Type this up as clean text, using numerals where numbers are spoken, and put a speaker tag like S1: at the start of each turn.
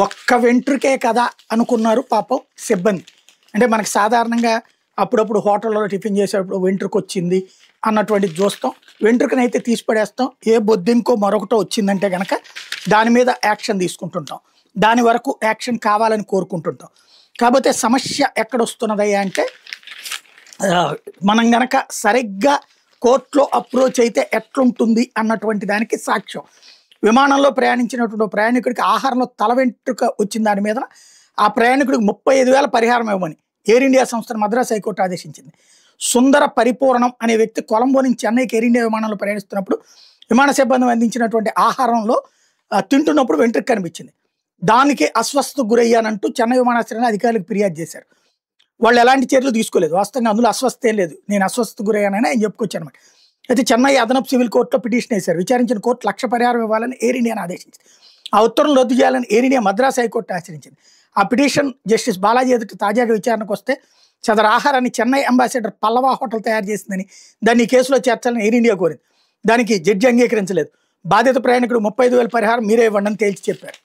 S1: ఒక్క వెంట్రుకే కదా అనుకున్నారు పాపం సిబ్బంది. అంటే మనకి సాధారణంగా అప్పుడప్పుడు హోటల్లో టిఫిన్ చేసేటప్పుడు వెంట్రుకొచ్చింది అన్నటువంటిది చూస్తాం. వెంట్రుకనైతే తీసి పడేస్తాం. ఏ బొద్దింకో మరొకటో వచ్చిందంటే గనక దాని మీద యాక్షన్ తీసుకుంటుంటాం. దాని వరకు యాక్షన్ కావాలని కోరుకుంటుంటాం. కాకపోతే సమస్య ఎక్కడొస్తున్నదయ్యా అంటే మనం గనక సరిగ్గా కోర్టులో అప్రోచ్ అయితే ఎట్లుంటుంది అన్నటువంటి దానికి సాక్ష్యం. విమానంలో ప్రయాణించినటువంటి ప్రయాణికుడికి ఆహారంలో తల వెంట్రుక వచ్చిన దాని మీద ఆ ప్రయాణికుడికి 35,000 పరిహారం ఇవ్వమని ఎయిర్ ఇండియా సంస్థను మద్రాస్ హైకోర్టు ఆదేశించింది. సుందర పరిపూర్ణం అనే వ్యక్తి కొలంబో నుంచి చెన్నైకి ఎయిర్ ఇండియా విమానంలో ప్రయాణిస్తున్నప్పుడు విమాన సిబ్బంది అందించినటువంటి ఆహారంలో తింటున్నప్పుడు వెంట్రుక కనిపించింది. దానికి అస్వస్థతకు గురయ్యానంటూ చెన్నై విమానాశ్రయంలో అధికారులకు ఫిర్యాదు చేశారు. వాళ్ళు ఎలాంటి చర్యలు తీసుకోలేదు. వాస్తవంగా అందులో అస్వస్థ ఏం లేదు. నేను అస్వస్థతకు గురయ్యానని ఆయన చెప్పుకొచ్చాను అనమాట. అయితే చెన్నై అదనపు సివిల్ కోర్టులో పిటిషన్ వేశారు. విచారించిన కోర్టు 1,00,000 పరిహారం ఇవ్వాలని ఎయిర్ ఇండియాను ఆదేశించింది. ఆ ఉత్తర్వులు రద్దు చేయాలని ఎయిర్ ఇండియా మద్రాస్ హైకోర్టు ఆచరించింది. ఆ పిటిషన్ జస్టిస్ బాలాజీ ఎదుట తాజాగా విచారణకు వస్తే సదరు ఆహారాన్ని చెన్నై అంబాసిడర్ పల్లవా హోటల్ తయారు చేసిందని దాన్ని ఈ కేసులో చేర్చాలని ఎయిర్ ఇండియా కోరింది. దానికి జడ్జి అంగీకరించలేదు. బాధిత ప్రయాణికుడు 35,000 పరిహారం మీరే ఇవ్వండి అని తేల్చి చెప్పారు.